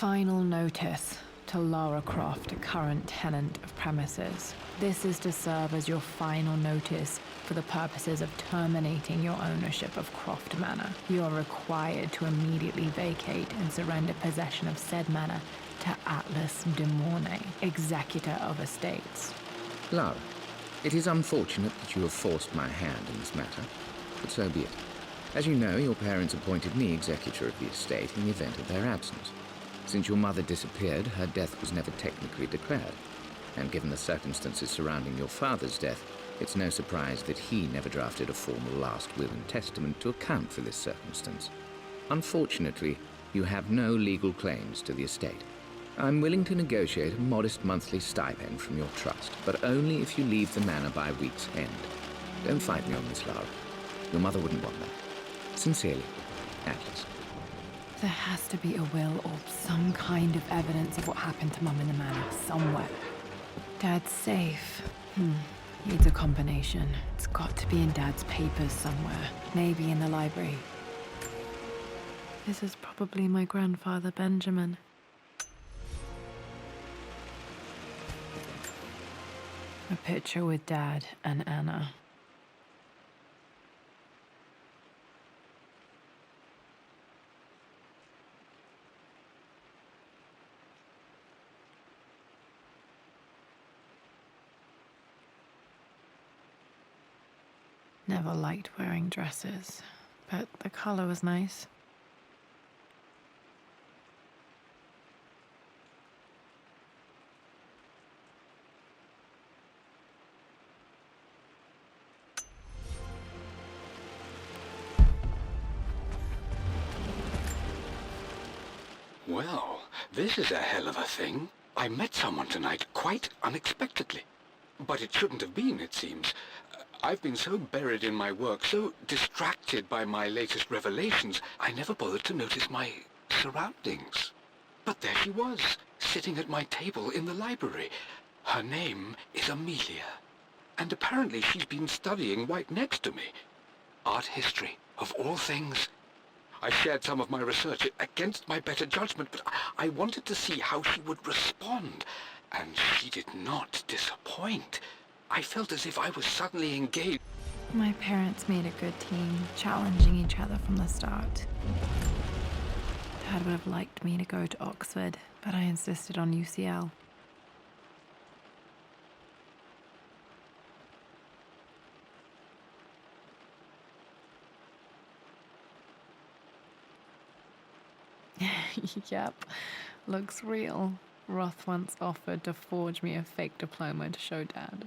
Final notice to Lara Croft, current tenant of premises. This is to serve as your final notice for the purposes of terminating your ownership of Croft Manor. You are required to immediately vacate and surrender possession of said manor to Atlas de Mornay, executor of estates. Lara, it is unfortunate that you have forced my hand in this matter, but so be it. As you know, your parents appointed me executor of the estate in the event of their absence. Since your mother disappeared, her death was never technically declared. And given the circumstances surrounding your father's death, it's no surprise that he never drafted a formal last will and testament to account for this circumstance. Unfortunately, you have no legal claims to the estate. I'm willing to negotiate a modest monthly stipend from your trust, but only if you leave the manor by week's end. Don't fight me on this, Lara. Your mother wouldn't want that. Sincerely, Atlas. There has to be a will or some kind of evidence of what happened to Mum in the manor somewhere. Dad's safe. Needs a combination. It's got to be in Dad's papers somewhere. Maybe in the library. This is probably my grandfather, Benjamin. A picture with Dad and Anna. Never liked wearing dresses, but the color was nice. Well, this is a hell of a thing. I met someone tonight quite unexpectedly. But it shouldn't have been, it seems. I've been so buried in my work, so distracted by my latest revelations, I never bothered to notice my surroundings. But there she was, sitting at my table in the library. Her name is Amelia. And apparently she's been studying right next to me. Art history, of all things. I shared some of my research against my better judgment, but I wanted to see how she would respond. And she did not disappoint. I felt as if I was suddenly engaged. My parents made a good team, challenging each other from the start. Dad would have liked me to go to Oxford, but I insisted on UCL. Yep, looks real. Roth once offered to forge me a fake diploma to show Dad.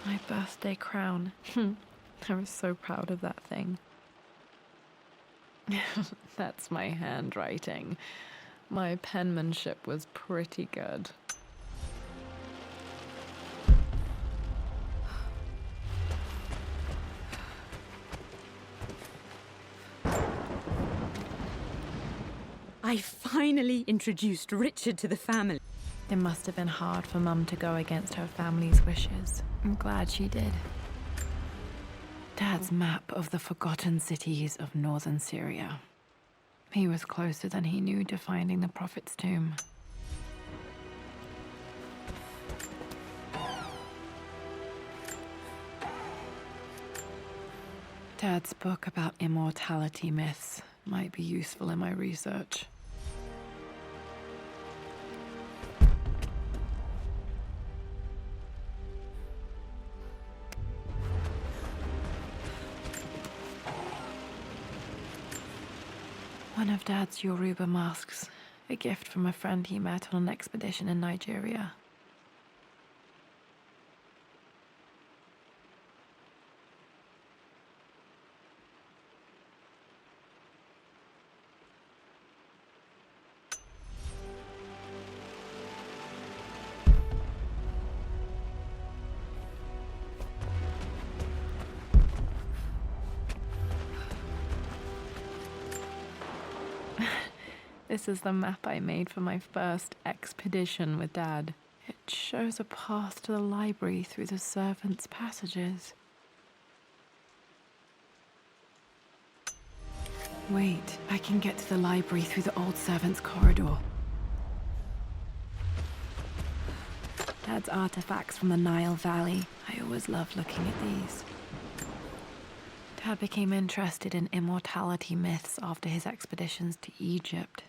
My birthday crown. I was so proud of that thing. That's my handwriting. My penmanship was pretty good. I finally introduced Richard to the family. It must have been hard for Mum to go against her family's wishes. I'm glad she did. Dad's map of the forgotten cities of northern Syria. He was closer than he knew to finding the Prophet's tomb. Dad's book about immortality myths might be useful in my research. One of Dad's Yoruba masks, a gift from a friend he met on an expedition in Nigeria. This is the map I made for my first expedition with Dad. shows a path to the library through the servants' passages. Wait, I can get to the library through the old servants' corridor. Dad's artifacts from the Nile Valley. I always loved looking at these. Dad became interested in immortality myths after his expeditions to Egypt.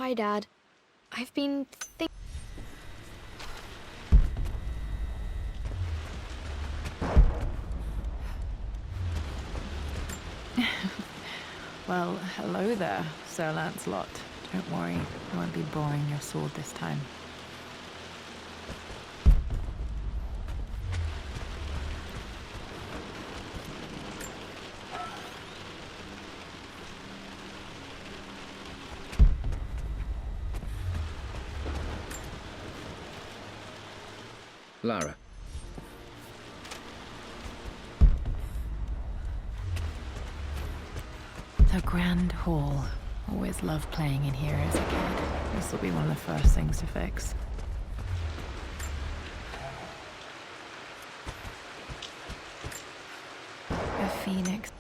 Hi, Dad. I've been Well, hello there, Sir Lancelot. Don't worry, I won't be boring your sword this time. Lara. The Grand Hall. Always loved playing in here as a kid. This will be one of the first things to fix. A phoenix.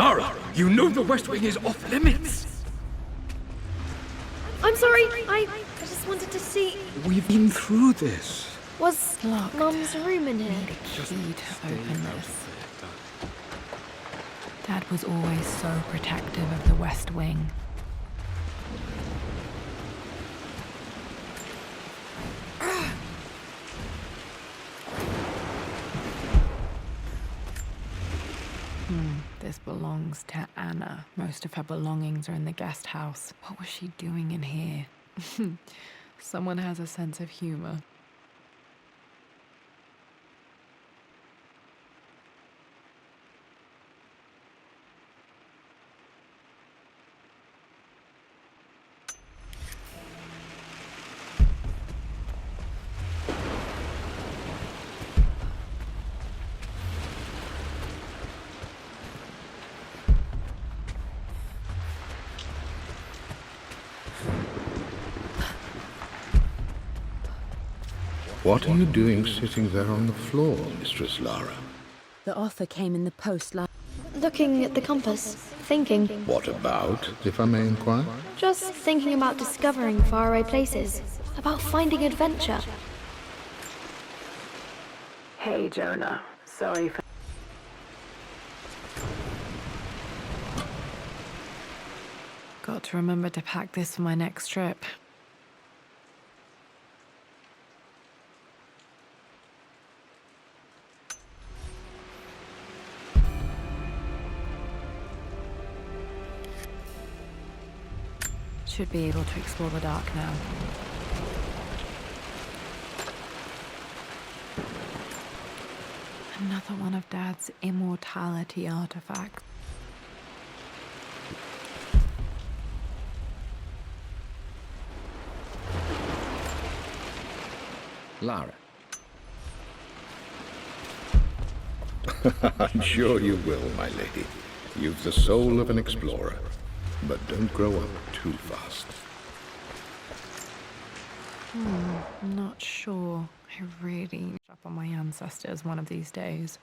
Lara, you know the West Wing is off limits. I'm sorry. I just wanted to see. We've been through this. Was Locked. Mum's room in here? Key to open this. Dad was always so protective of the West Wing. This belongs to Anna. Most of her belongings are in the guest house. What was she doing in here? Someone has a sense of humor. What are you doing sitting there on the floor, Mistress Lara? The offer came in the post Looking at the compass, thinking. What about, if I may inquire? Just thinking about discovering faraway places, about finding adventure. Hey, Jonah. Sorry for... Got to remember to pack this for my next trip. Should be able to explore the dark now. Another one of Dad's immortality artifacts. Lara. I'm sure you will, my lady. You've the soul of an explorer. But don't grow up too fast. I'm not sure. I really need to up on my ancestors one of these days.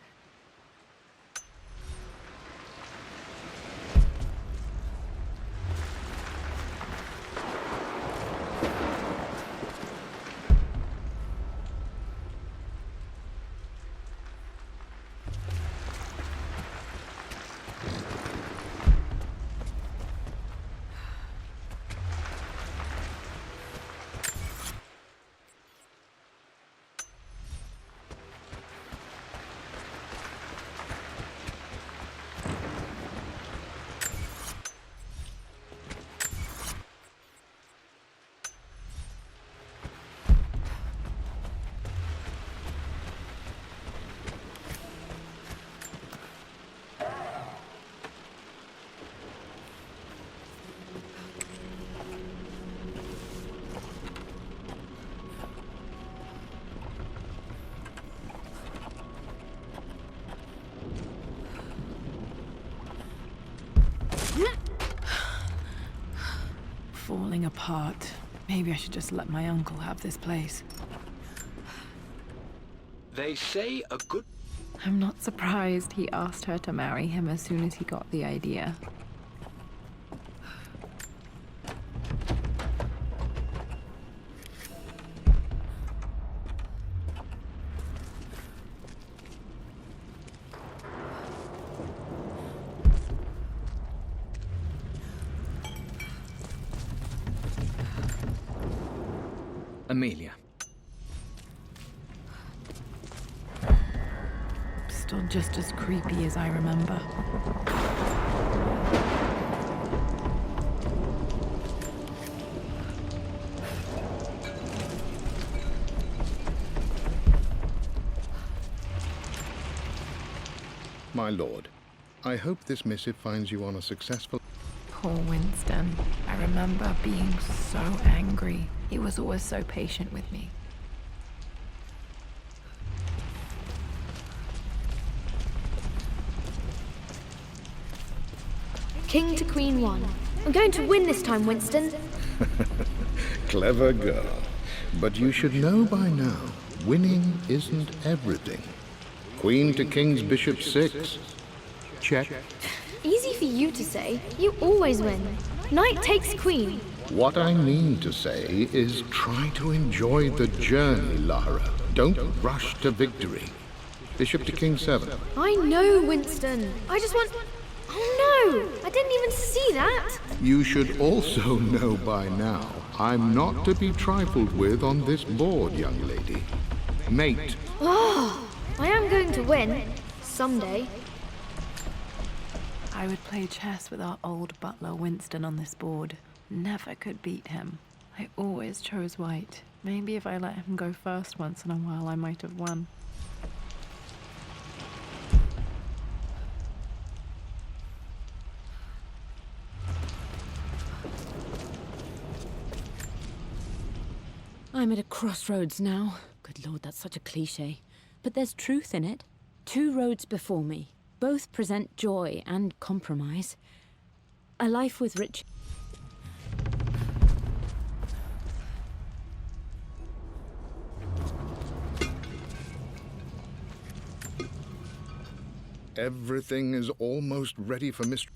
Falling apart. Maybe I should just let my uncle have this place. They say a good... I'm not surprised he asked her to marry him as soon as he got the idea. Amelia. Still just as creepy as I remember. My lord, I hope this missive finds you on a successful... Poor Winston. I remember being so angry. He was always so patient with me. King to Queen 1. I'm going to win this time, Winston. Clever girl. But you should know by now, winning isn't everything. Queen to King's Bishop 6. Check. Easy for you to say. You always win. Knight takes queen. What I mean to say is try to enjoy the journey, Lara. Don't rush to victory. Bishop to king 7. I know, Winston. I just want... Oh no! I didn't even see that! You should also know by now, I'm not to be trifled with on this board, young lady. Mate. Oh, I am going to win. Someday. I would play chess with our old butler Winston on this board. Never could beat him. I always chose white. Maybe if I let him go first once in a while, I might have won. I'm at a crossroads now. Good lord, that's such a cliche. But there's truth in it. 2 roads before me. Both present joy and compromise. A life with rich... Everything is almost ready for Mr.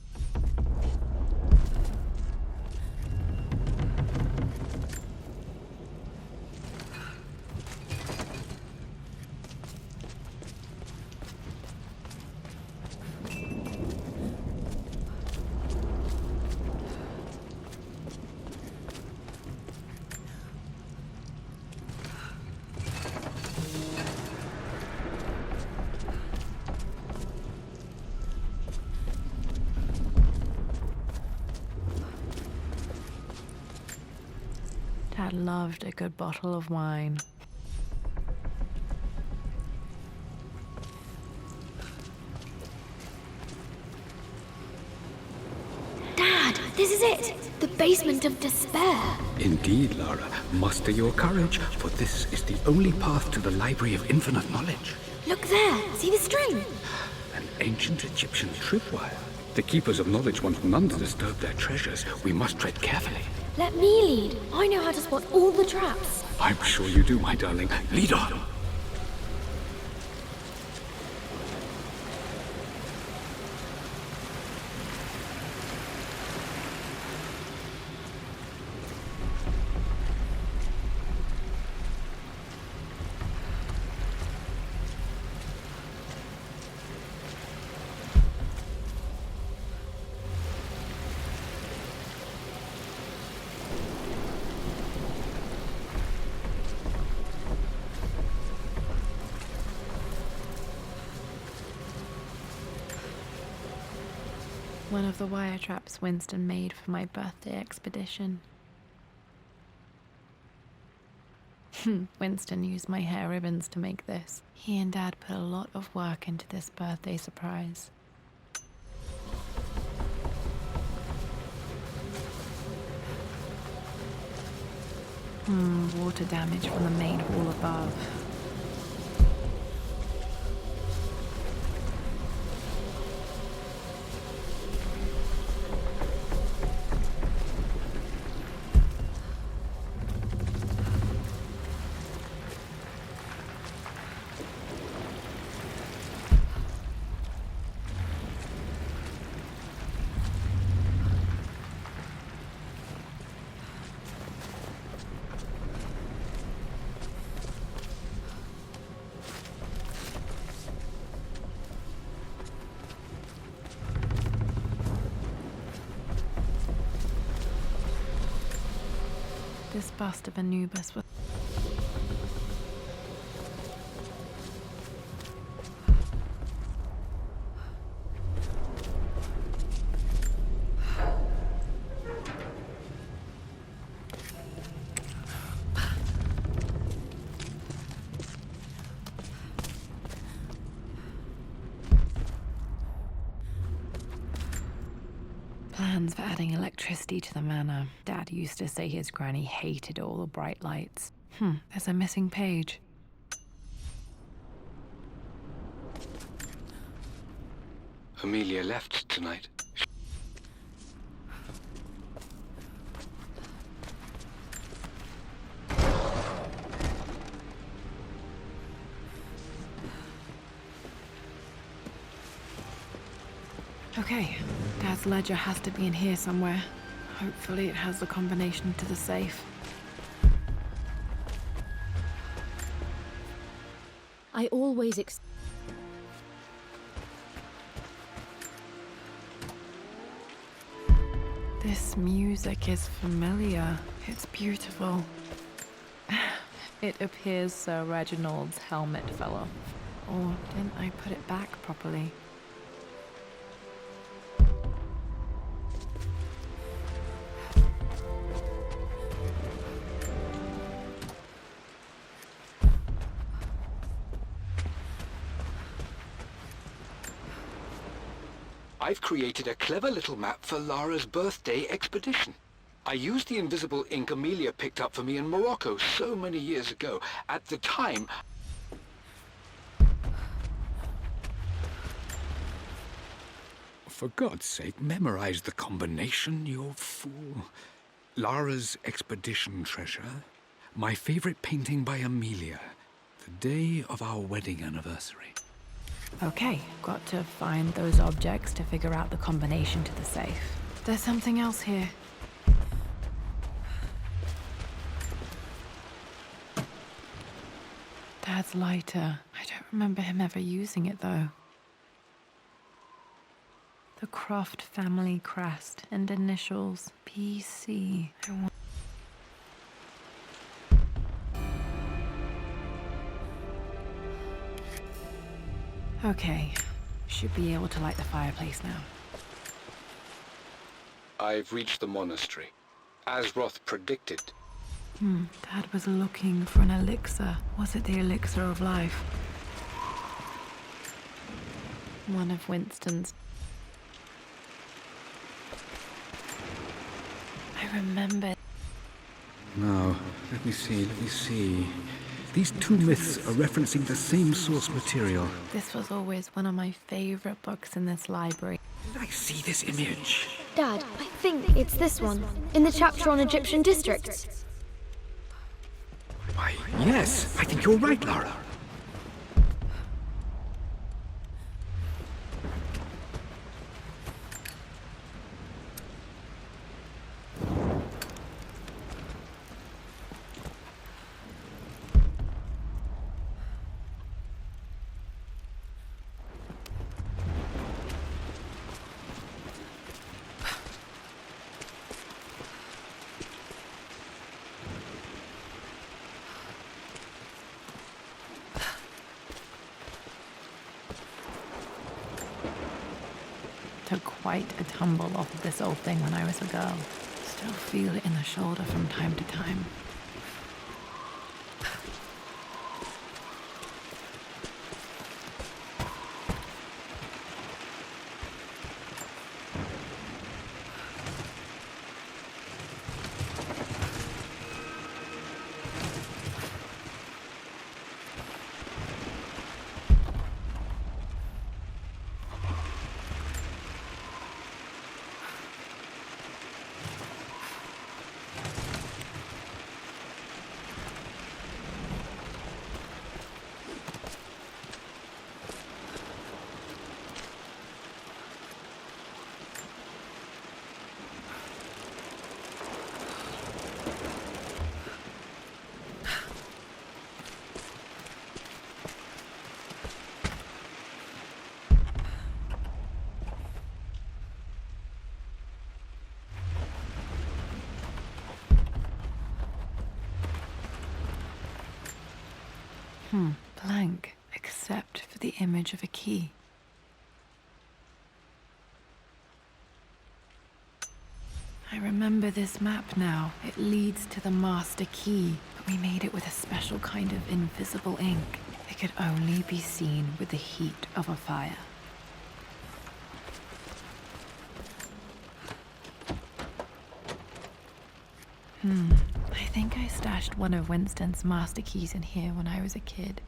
Dad loved a good bottle of wine. Dad, this is it! The basement of despair. Indeed, Lara. Muster your courage, for this is the only path to the Library of Infinite Knowledge. Look there! See the string? An ancient Egyptian tripwire. The Keepers of Knowledge want none to disturb their treasures. We must tread carefully. Let me lead. I know how to spot all the traps. I'm sure you do, my darling. Lead on. One of the wire traps Winston made for my birthday expedition. Winston used my hair ribbons to make this. He and Dad put a lot of work into this birthday surprise. Water damage from the main hall above. This bust of Anubis was... Plans for adding electricity to the manor. Dad used to say his granny hated all the bright lights. There's a missing page. Amelia left tonight. Okay, Dad's ledger has to be in here somewhere. Hopefully it has the combination to the safe. I always This music is familiar. It's beautiful. It appears Sir Reginald's helmet fell off. Or didn't I put it back properly? I've created a clever little map for Lara's birthday expedition. I used the invisible ink Amelia picked up for me in Morocco so many years ago. At the time, for God's sake, memorize the combination, you fool. Lara's expedition treasure, my favorite painting by Amelia, the day of our wedding anniversary. Okay, got to find those objects to figure out the combination to the safe. There's something else here. Dad's lighter. I don't remember him ever using it, though. The Croft family crest and initials PC. Okay, should be able to light the fireplace now. I've reached the monastery, as Roth predicted. Dad was looking for an elixir. Was it the elixir of life? One of Winston's. I remember. Now, let me see. These two myths are referencing the same source material. This was always one of my favorite books in this library. Did I see this image? Dad, I think it's this one, in the chapter on Egyptian districts. Why, yes, I think you're right, Lara. Took quite a tumble off of this old thing when I was a girl. Still feel it in the shoulder from time to time. Blank, except for the image of a key. I remember this map now. It leads to the master key, but we made it with a special kind of invisible ink. It could only be seen with the heat of a fire. I think I stashed one of Winston's master keys in here when I was a kid.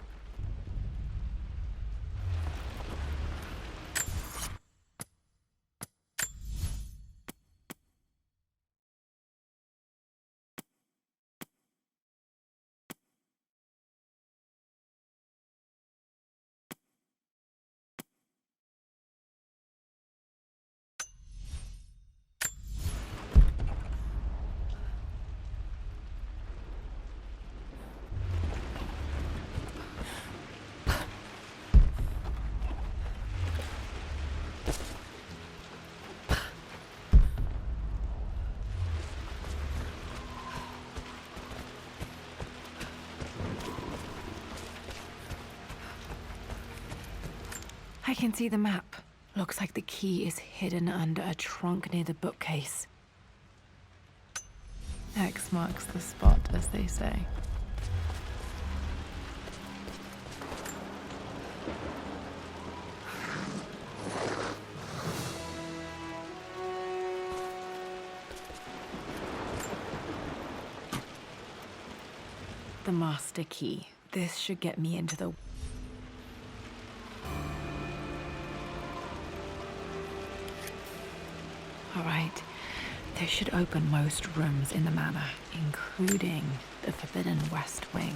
can see the map. Looks like the key is hidden under a trunk near the bookcase. X marks the spot, as they say. The master key. This should get me into the... Alright, this should open most rooms in the manor, including the Forbidden West Wing.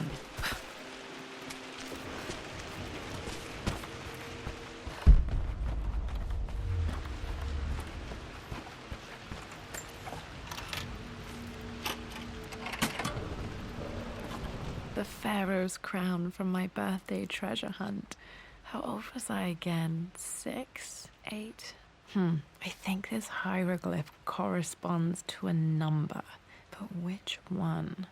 The Pharaoh's crown from my birthday treasure hunt. How old was I again? 6? 8? I think this hieroglyph corresponds to a number, but which one?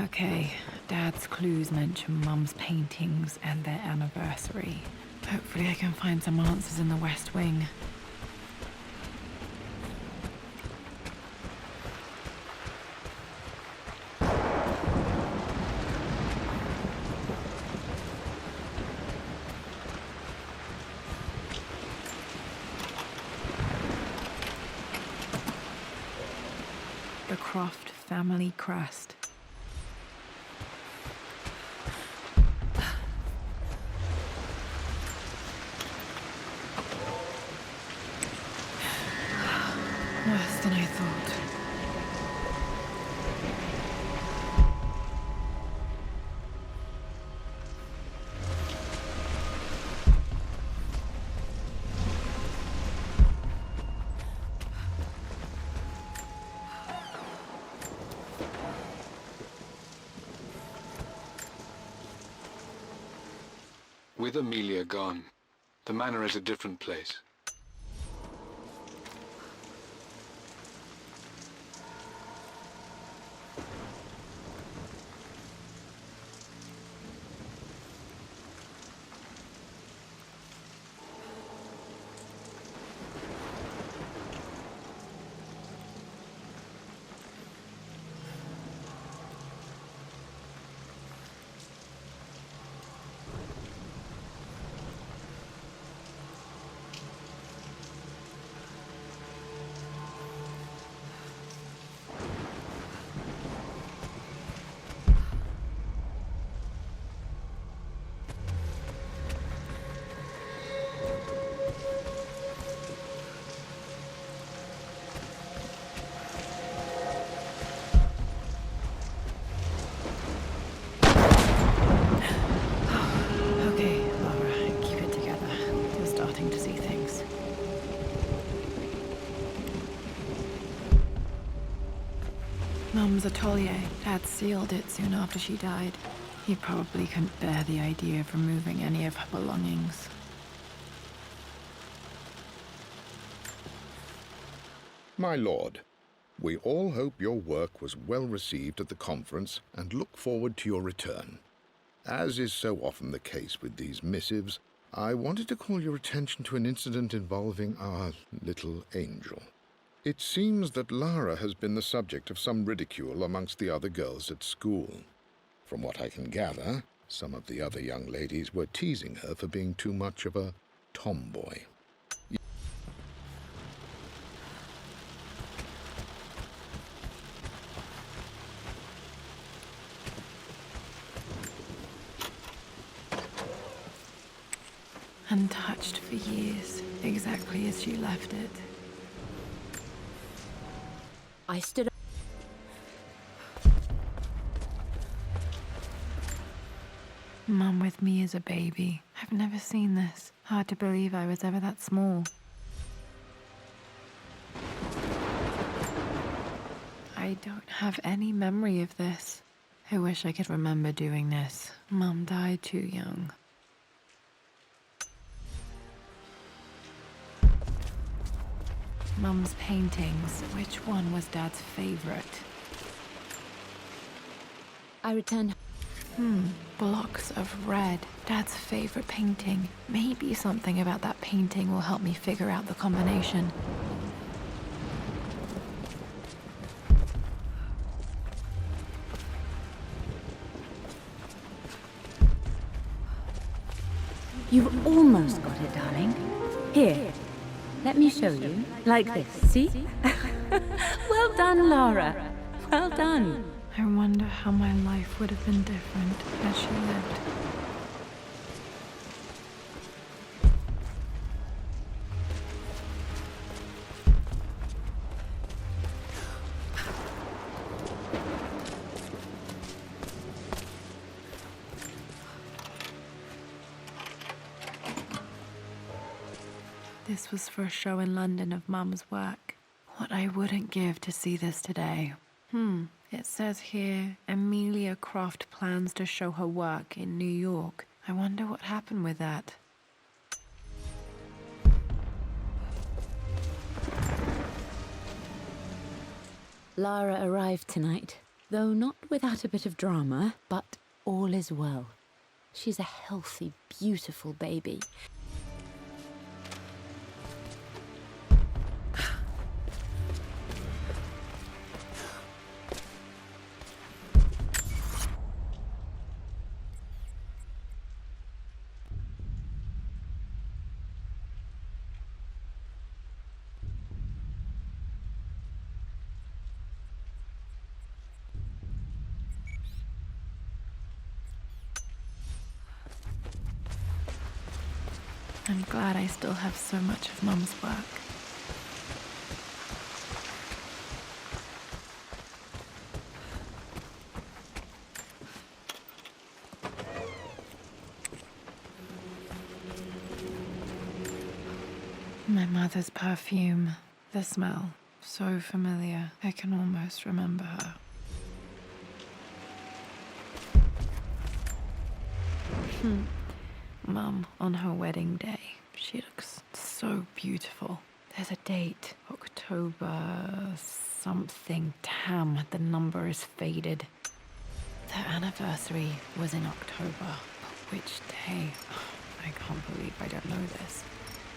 Okay, Dad's clues mention Mum's paintings and their anniversary. Hopefully I can find some answers in the West Wing. The Croft family crest. Worse than I thought. With Amelia gone, the manor is a different place. Mum's atelier. Dad sealed it soon after she died. He probably couldn't bear the idea of removing any of her belongings. My lord, we all hope your work was well received at the conference and look forward to your return. As is so often the case with these missives, I wanted to call your attention to an incident involving our little angel. It seems that Lara has been the subject of some ridicule amongst the other girls at school. From what I can gather, some of the other young ladies were teasing her for being too much of a tomboy. Untouched for years, exactly as she left it. I stood. Mum with me as a baby. I've never seen this. Hard to believe I was ever that small. I don't have any memory of this. I wish I could remember doing this. Mum died too young. Mum's paintings. Which one was Dad's favorite? I returned. Blocks of red. Dad's favorite painting. Maybe something about that painting will help me figure out the combination. You've almost got it, darling. Here, let me show you. Like this, see? Well done, Lara. Well done. I wonder how my life would have been different as she lived. This was for a show in London of Mum's work. What I wouldn't give to see this today. It says here, Amelia Croft plans to show her work in New York. I wonder what happened with that. Lara arrived tonight, though not without a bit of drama, but all is well. She's a healthy, beautiful baby. I'm glad I still have so much of Mum's work. My mother's perfume, the smell, so familiar. I can almost remember her. Mum, on her wedding day, she looks so beautiful. There's a date, October something. Damn, the number is faded. Their anniversary was in October, but which day? I can't believe I don't know this.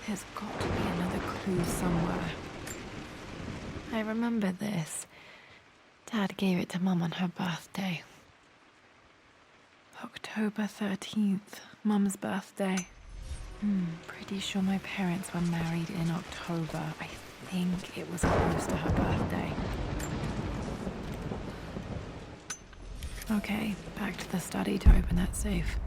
There's got to be another clue somewhere. I remember this. Dad gave it to Mum on her birthday. October 13th, Mum's birthday. Pretty sure my parents were married in October. I think it was close to her birthday. Okay, back to the study to open that safe.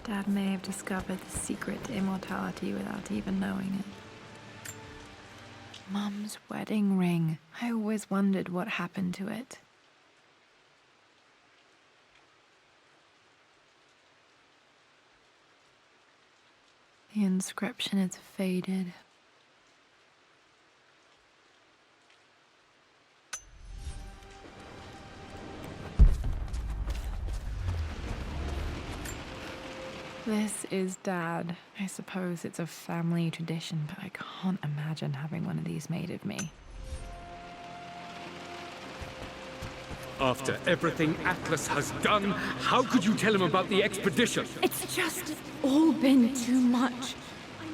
Dad may have discovered the secret to immortality without even knowing it. Mum's wedding ring. I always wondered what happened to it. The inscription is faded. This is Dad. I suppose it's a family tradition, but I can't imagine having one of these made of me. After everything Atlas has done, how could you tell him about the expedition? It's just all been too much.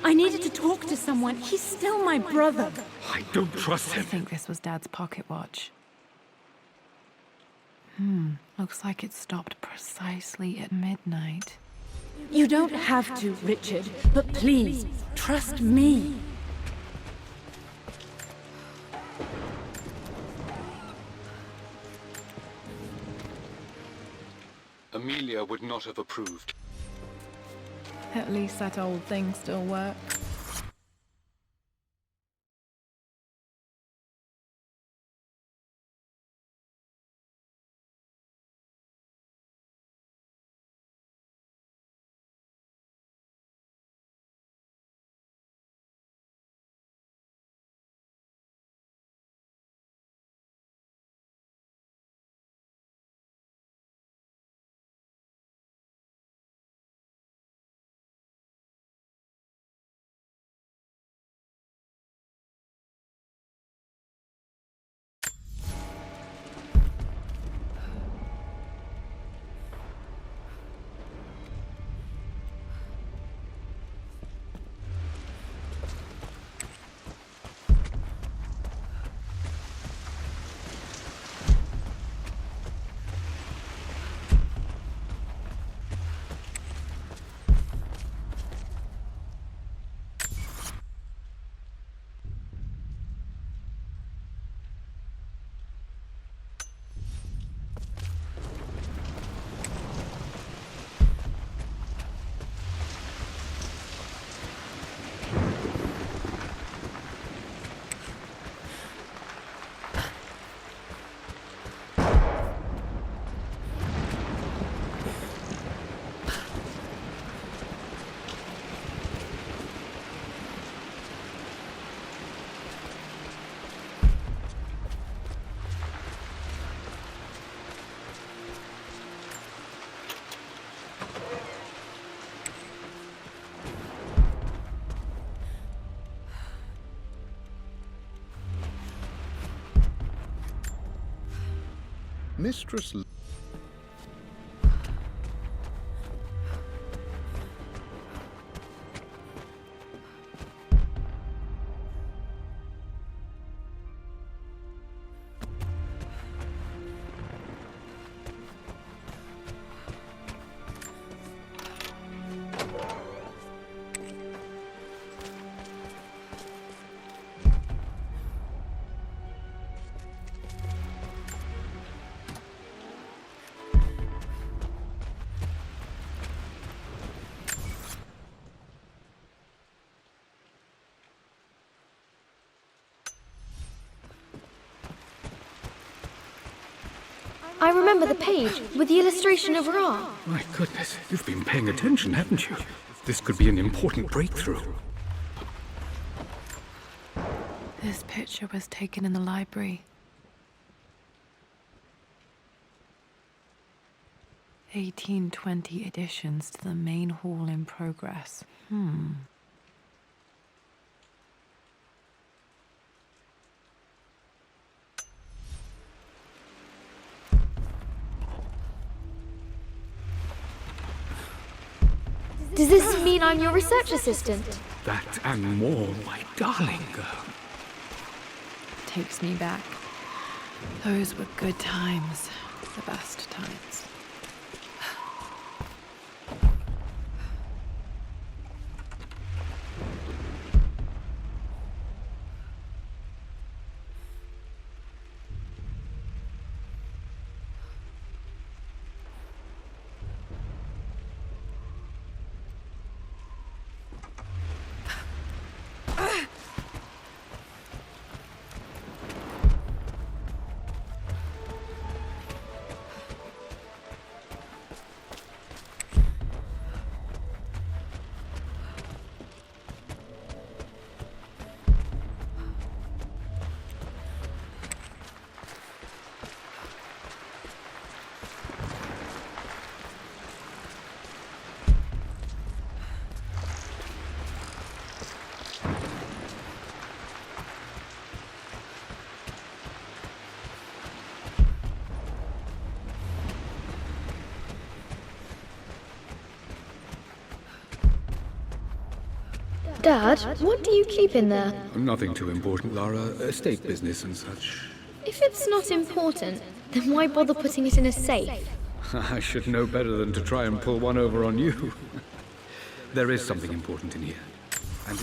I needed to talk to someone. He's still my brother. I don't trust I him. think this was Dad's pocket watch. Looks like it stopped precisely at midnight. You don't have to, Richard, but please, trust me. Amelia would not have approved. At least that old thing still works. Mistress... I remember the page with the illustration of Ra. My goodness, you've been paying attention, haven't you? This could be an important breakthrough. This picture was taken in the library. 1820 additions to the main hall in progress. Does this mean I'm your research assistant? That and more, my darling girl. Takes me back. Those were good times. The best times. Dad, what do you keep in there? Nothing too important, Lara. Estate business and such. If it's not important, then why bother putting it in a safe? I should know better than to try and pull one over on you. There is something important in here. And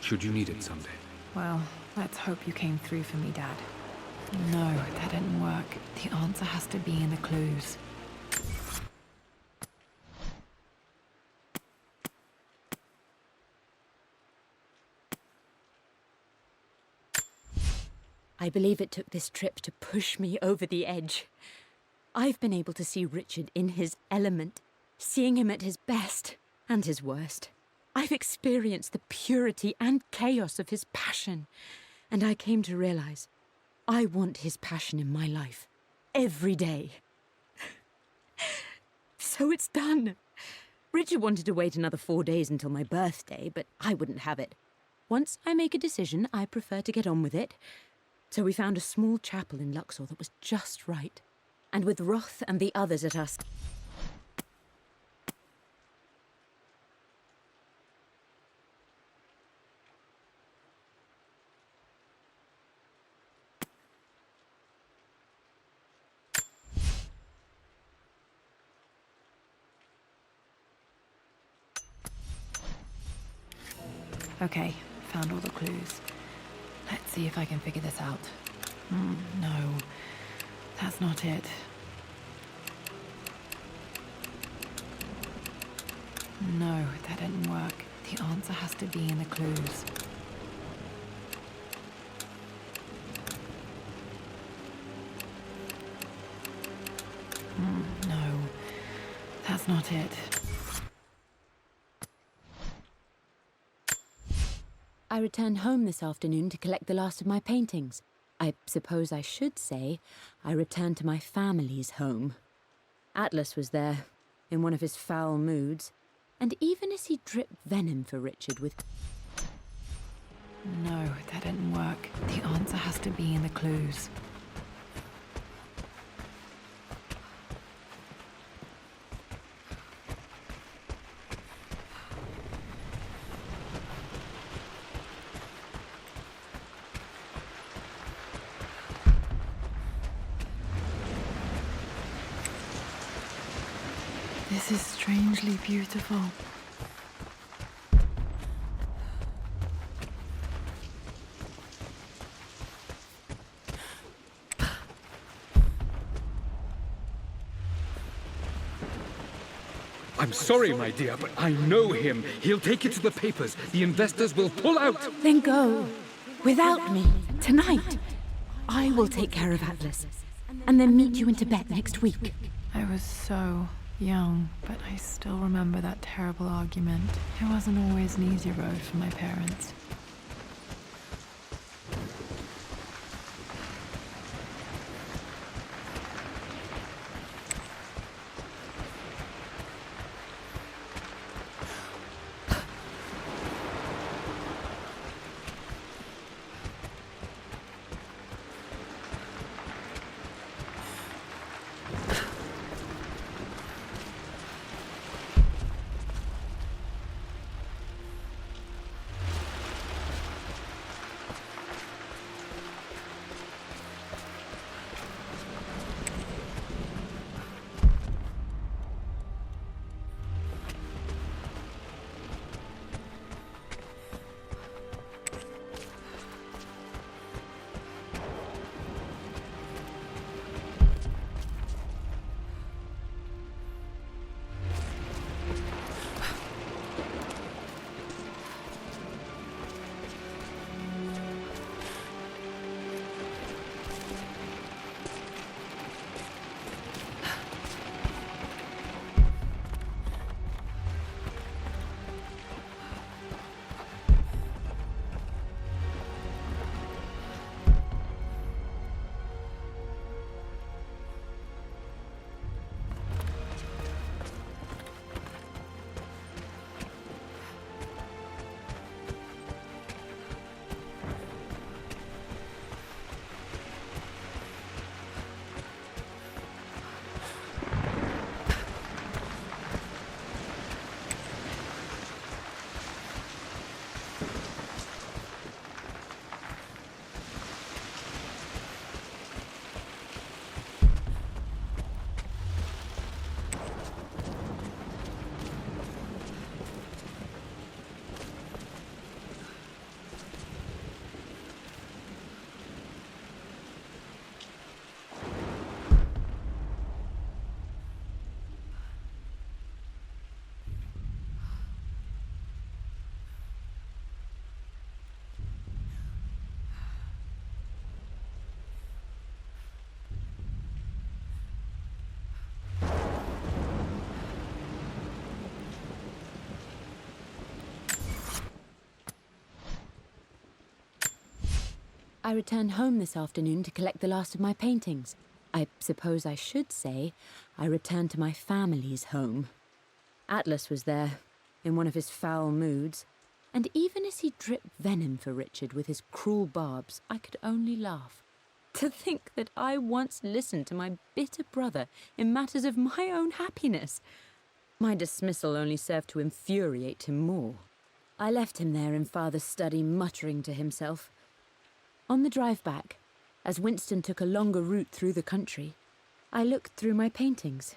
should you need it someday. Well, let's hope you came through for me, Dad. No, that didn't work. The answer has to be in the clues. I believe it took this trip to push me over the edge. I've been able to see Richard in his element, seeing him at his best and his worst. I've experienced the purity and chaos of his passion, and I came to realize I want his passion in my life every day. So it's done. Richard wanted to wait another 4 days until my birthday, but I wouldn't have it. Once I make a decision, I prefer to get on with it. So we found a small chapel in Luxor that was just right. And with Roth and the others at us... Okay, found all the clues. Let's see if I can figure this out. No, that's not it. No, that didn't work. The answer has to be in the clues. No, that's not it. I returned home this afternoon to collect the last of my paintings. I suppose I should say I returned to my family's home. Atlas was there, in one of his foul moods, and even as he dripped venom for Richard with... No, that didn't work. The answer has to be in the clues. This is strangely beautiful. I'm sorry, my dear, but I know him. He'll take it to the papers. The investors will pull out. Then go. Without me. Tonight. I will take care of Atlas. And then meet you in Tibet next week. I was so young, but I still remember that terrible argument. It wasn't always an easy road for my parents. I returned home this afternoon to collect the last of my paintings. I suppose I should say I returned to my family's home. Atlas was there, in one of his foul moods, and even as he dripped venom for Richard with his cruel barbs, I could only laugh. To think that I once listened to my bitter brother in matters of my own happiness. My dismissal only served to infuriate him more. I left him there in Father's study, muttering to himself. On the drive back, as Winston took a longer route through the country, I looked through my paintings,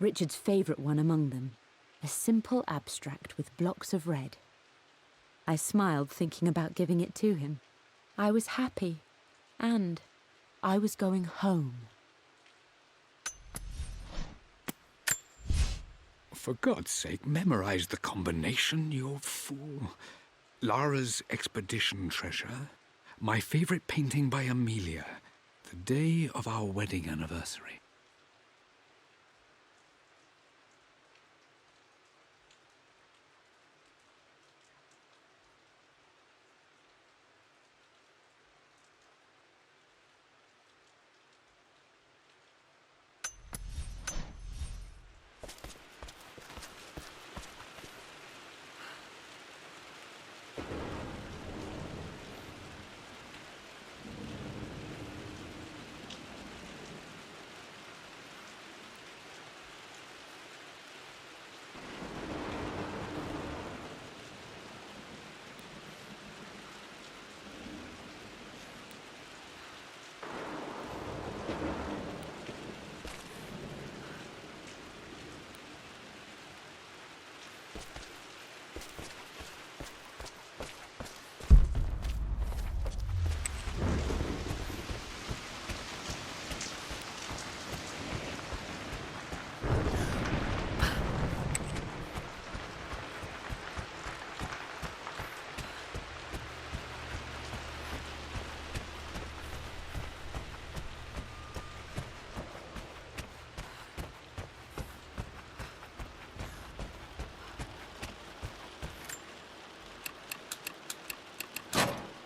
Richard's favourite one among them, a simple abstract with blocks of red. I smiled, thinking about giving it to him. I was happy, and I was going home. For God's sake, memorize the combination, you fool. Lara's expedition treasure, my favorite painting by Amelia, the day of our wedding anniversary.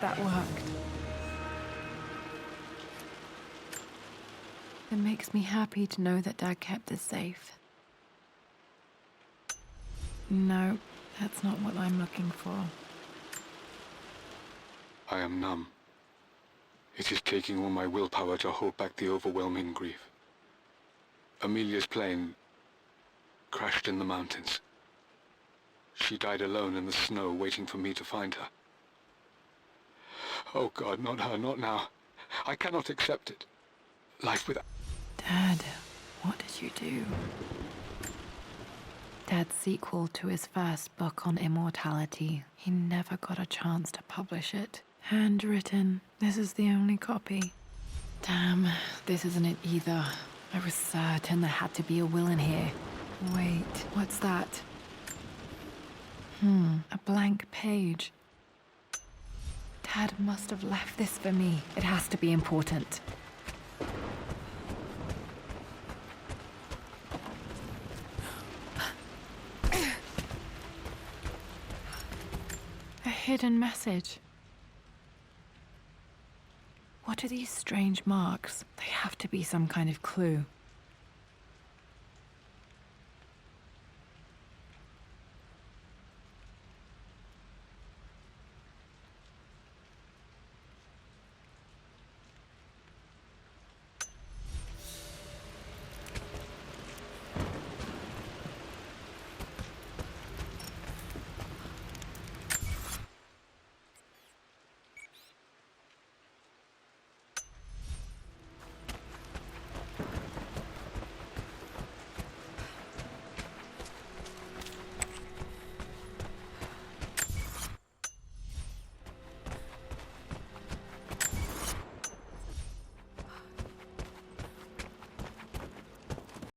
That worked. It makes me happy to know that Dad kept this safe. No, that's not what I'm looking for. I am numb. It is taking all my willpower to hold back the overwhelming grief. Amelia's plane crashed in the mountains. She died alone in the snow, waiting for me to find her. Oh God, not her, not now. I cannot accept it. Life without... Dad, what did you do? Dad's sequel to his first book on immortality. He never got a chance to publish it. Handwritten. This is the only copy. Damn, this isn't it either. I was certain there had to be a will in here. Wait, what's that? A blank page. Dad must have left this for me. It has to be important. A hidden message. What are these strange marks? They have to be some kind of clue.